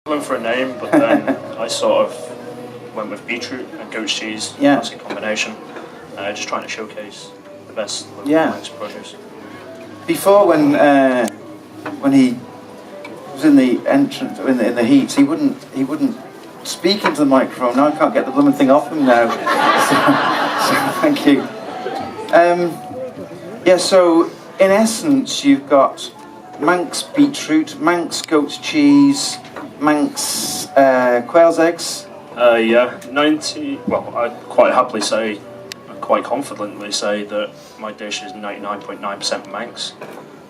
Went for a name, but then I sort of went with beetroot and goat cheese. Yeah. Classic combination. Just trying to showcase the best local Manx produce. Before, when he was in the entrance in the heat, he wouldn't speak into the microphone. Now I can't get the blooming thing off him now. so thank you. Yeah. So in essence, you've got Manx beetroot, Manx goat cheese, Manx quail's eggs. Yeah, 90. Well, I'd quite happily say, quite confidently say that my dish is 99.9% Manx.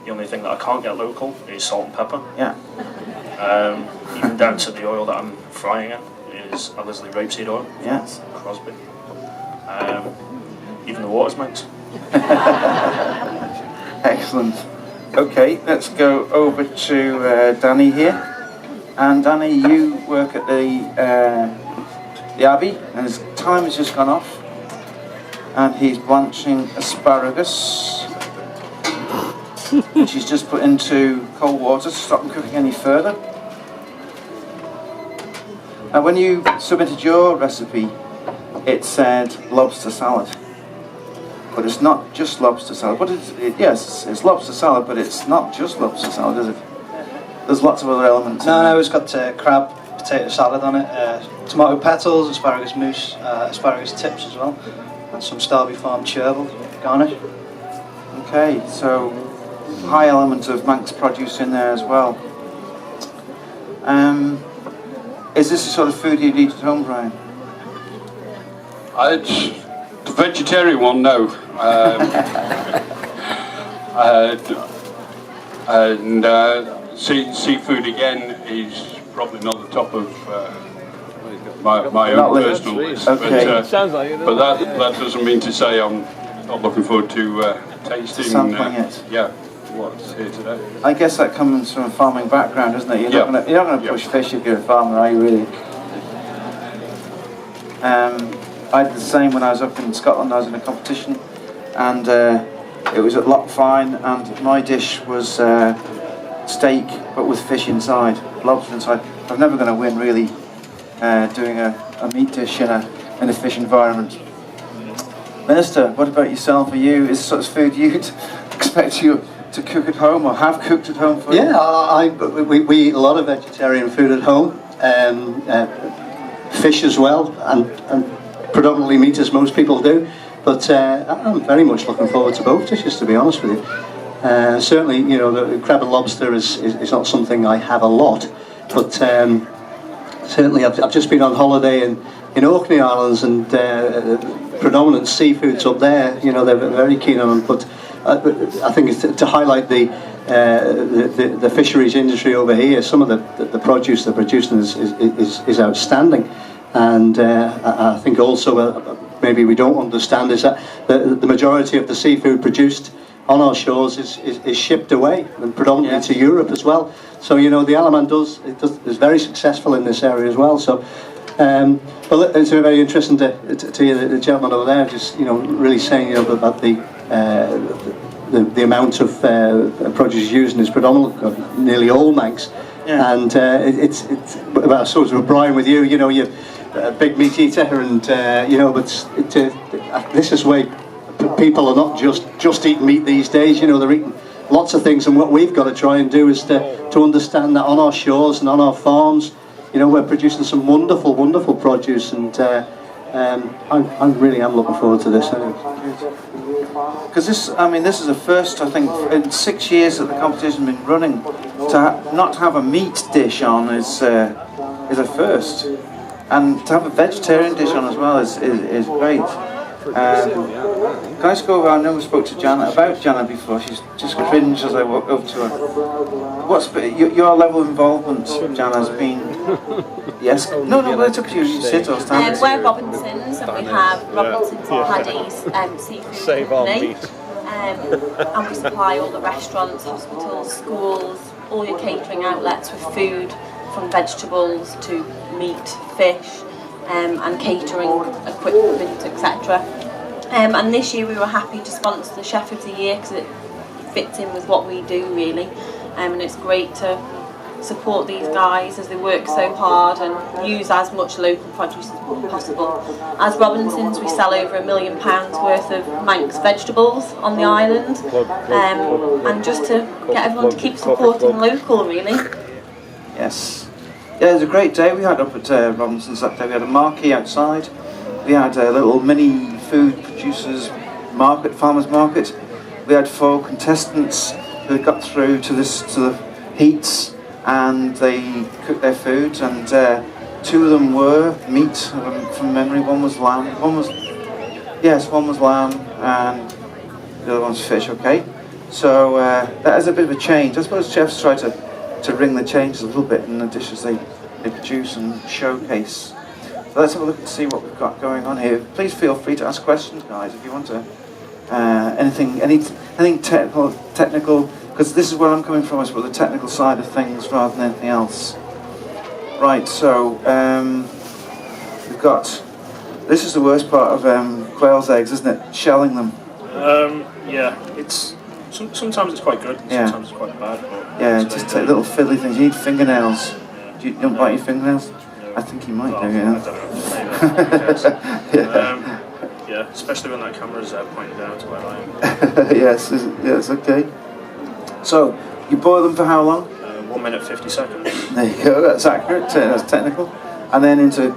The only thing that I can't get local is salt and pepper. Yeah. Even down to the oil that I'm frying in is Ellerslie rapeseed oil. Yeah. Crosby. Even the water's Manx. Excellent. Okay, let's go over to Danny here. And Danny, you work at the Abbey, and his time has just gone off. And he's blanching asparagus, which he's just put into cold water to stop them cooking any further. Now, when you submitted your recipe, it said lobster salad. But it's not just lobster salad. But yes, it's lobster salad, but it's not just lobster salad, is it? There's lots of other elements. No, it's got crab, potato salad on it, tomato petals, asparagus mousse, asparagus tips as well, and some Starby Farm chervil garnish. Okay, so high element of Manx produce in there as well. Is this the sort of food you'd eat at home, Brian? The vegetarian one, no. Seafood again is probably not the top of my own personal list. Okay. But, sounds like it. But that doesn't mean to say I'm not looking forward to tasting. Sampling it. Yeah, what's here today. I guess that comes from a farming background, doesn't it? You're not going to push fish if you're a farmer, are you really? I did the same when I was up in Scotland. I was in a competition, and it was at Lochfine, and my dish was steak, but with fish inside, lobster inside. I'm never going to win, really, doing a meat dish in a fish environment. Minister, what about yourself? Are you, is this sort of food you'd expect you to cook at home, or have cooked at home for you? Yeah, we eat a lot of vegetarian food at home, fish as well, and predominantly meat, as most people do. But I'm very much looking forward to both dishes, to be honest with you. Certainly, you know, the crab and lobster is not something I have a lot, but certainly I've just been on holiday in Orkney Islands, and predominant seafoods up there, you know, they're very keen on them. But I think it's to highlight the fisheries industry over here. Some of the produce they're producing is outstanding. And I think also maybe we don't understand is that the majority of the seafood produced on our shores is shipped away, and predominantly to Europe as well. So, you know, the Alaman is very successful in this area as well. So, well, it's very interesting to hear the gentleman over there just, you know, really saying, you know, about the amount of produce used is predominantly nearly all Manx. Yeah. And it's well, sort of Brian with you, you know, you're a big meat eater, and you know, but this is where people are not just eating meat these days. You know, they're eating lots of things, and what we've got to try and do is to understand that on our shores and on our farms, you know, we're producing some wonderful produce, and I really am looking forward to this. Because this is a first, I think, in 6 years that the competition's been running. To not have a meat dish on is a first, and to have a vegetarian dish on as well is great. Can I just go over? I know we spoke to Janet before. She's just cringed as I walked up to her. What's your level of involvement, Janet, has been? Yes. No, but it's up to you. You sit or stand. We're Robinsons, and we have Robinsons and Paddy's seafood company. And we supply all the restaurants, hospitals, schools, all your catering outlets with food, from vegetables to meat, fish, and catering equipment, etc. And this year we were happy to sponsor the Chef of the Year because it fits in with what we do really, and it's great to support these guys as they work so hard and use as much local produce as possible. As Robinsons, we sell over £1 million worth of Manx vegetables on the island, and just to get everyone to keep supporting local, really. Yes. Yeah, it was a great day we had up at Robinson's that day. We had a marquee outside. We had a little mini food producers market, farmers market. We had 4 contestants who got through to the heats, and they cooked their food, and 2 of them were meat from memory. One was lamb. One was lamb, and the other one's fish. Okay, so that is a bit of a change. I suppose chefs try to bring the changes a little bit in the dishes they produce and showcase. So let's have a look and see what we've got going on here. Please feel free to ask questions, guys, if you want to. Anything technical, because this is where I'm coming from, I suppose, the technical side of things rather than anything else. Right, so we've got, this is the worst part of quail's eggs, isn't it? Shelling them. Yeah, it's sometimes it's quite good, sometimes it's quite bad. But yeah, just take little fiddly things. You need fingernails. You don't bite your fingernails? No. I think you might do, yeah. I don't know. Yeah, especially when that camera's pointed down to where I am. Yes, okay. So, you boil them for how long? 1 minute 50 seconds. There you go, that's accurate, that's technical. And then into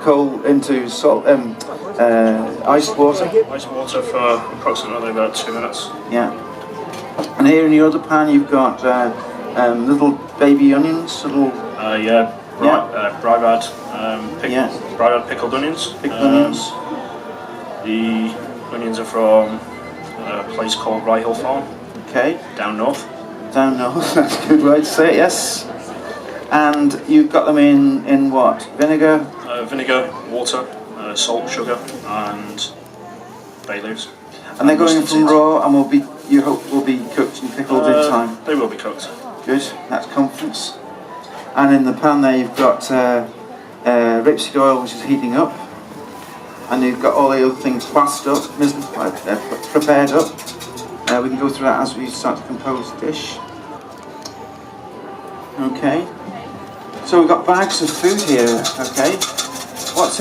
salt, ice water? Ice water for approximately about 2 minutes. Yeah. And here in your other pan you've got little baby onions, Bribad pickled onions. Pickled onions. The onions are from a place called Rye Farm. Okay. Down north. Down north, that's a good way to say it, yes. And you've got them in what? Vinegar? Vinegar, water, salt, sugar, and bay leaves. And they're going from raw and you hope will be cooked and pickled in time? They will be cooked. Good, that's confidence. And in the pan there you've got rapeseed oil, which is heating up. And you've got all the other things passed up, prepared up. We can go through that as we start to compose the dish. Okay. So we've got bags of food here. Okay. What's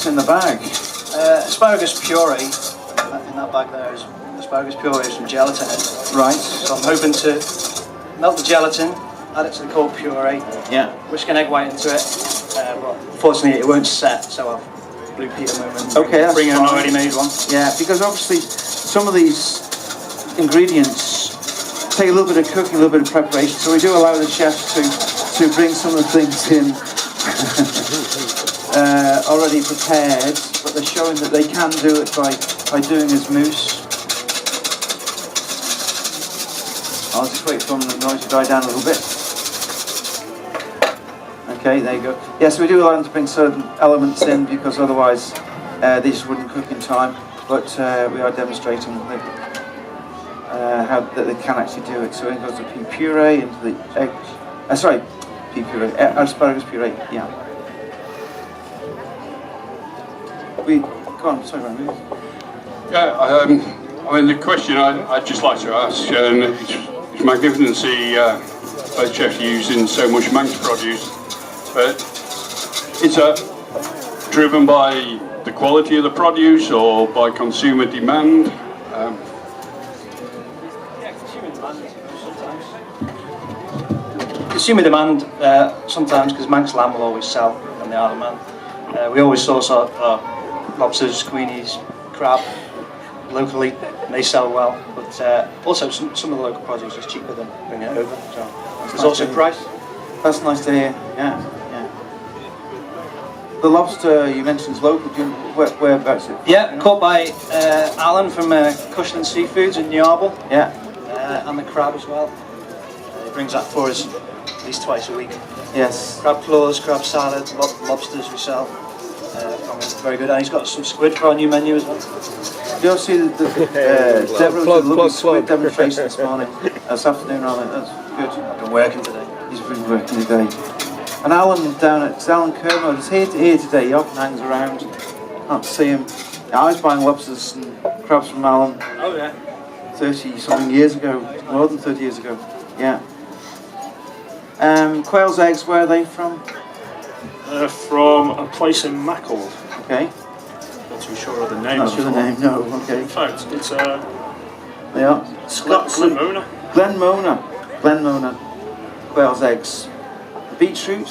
in the bag? Asparagus puree. In that bag there is asparagus puree with some gelatin in it. Right. So I'm hoping to melt the gelatin, add it to the cold puree. Yeah. Whisk an egg white into it. But unfortunately, it won't set, so I'll blue peat a moment. Okay, that's bring in an fine. already made one. Yeah, because obviously some of these ingredients take a little bit of cooking, a little bit of preparation, so we do allow the chefs to bring some of the things in already prepared, but they're showing that they can do it by doing as mousse. I'll just wait for the noise to die down a little bit. Okay, there you go. Yes, we do allow them to bring certain elements in because otherwise these wouldn't cook in time, but we are demonstrating how that they can actually do it. So it goes the pea puree into the egg. Pea puree, asparagus puree. Yeah. Go on. Sorry, Ryan. Yeah. I mean, the question I'd just like to ask, it's magnificent to see both chefs using so much Manx produce, but is that driven by the quality of the produce or by consumer demand? Consumer demand sometimes, because Manx lamb will always sell on the Isle of Man. We always source our lobsters, queenies, crab locally, and they sell well. But also some of the local produce is cheaper than bringing it over. So there's also price. That's nice to hear. Yeah. The lobster you mentioned is local. Whereabouts it? Yeah, caught by Alan from Cushland Seafoods in Yarble. Yeah. And the crab as well. He brings that for us at least twice a week. Yes. Crab claws, crab salad, lobsters we sell. From him. Very good. And he's got some squid for our new menu as well. Did you all see Deborah was a lovely squid demonstration this afternoon, Alan? That's good. I've been working today. He's been working today. And Alan Alan Kermode is here today. He often hangs around. Can't see him. I was buying lobsters and crabs from Alan. Oh yeah. 30 something years ago, more than 30 years ago. Yeah. Quail's eggs, where are they from? From a place in Mackle. Okay. Not too sure of the name. Not sure the name, no, okay. In fact, it's They are. Glenmona. Glenmona. Quail's eggs. Beetroot.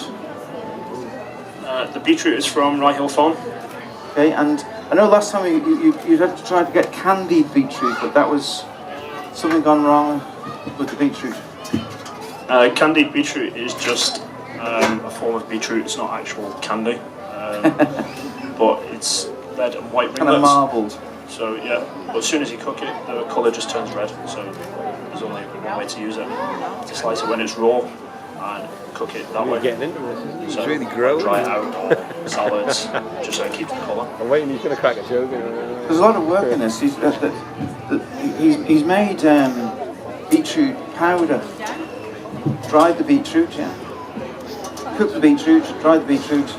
The beetroot is from Rye Hill Farm. Okay, and I know last time you had to try to get candied beetroot, but that was something gone wrong with the beetroot. Candied beetroot is just a form of beetroot. It's not actual candy, but it's red and white ringlets. Kind of marbled. So yeah, but as soon as you cook it, the colour just turns red. So there's only one way to use it: to slice it when it's raw and cook it that way. Getting into this. So It's really growing. dry it out or salads, just so it keeps the colour. I'm waiting. He's going to crack a joke. There's a lot of work in this. He's made beetroot powder. Dried the beetroot, yeah. Cooked the beetroot, dried the beetroot.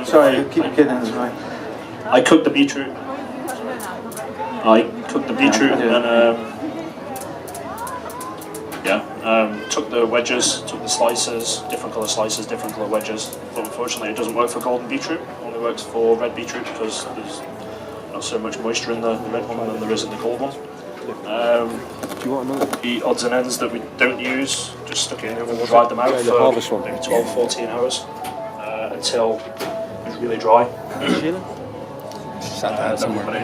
Sorry, I keep getting this right. I cooked the beetroot. Took the wedges, took the slices, different colour slices, different colour wedges. But unfortunately, it doesn't work for golden beetroot. It only works for red beetroot because there's not so much moisture in the red one than there is in the gold one. Do you want another? The odds and ends that we don't use, just stuck it in the oven and dried them out for maybe 12-14 hours until it's really dry. Sheila? Sat down somewhere.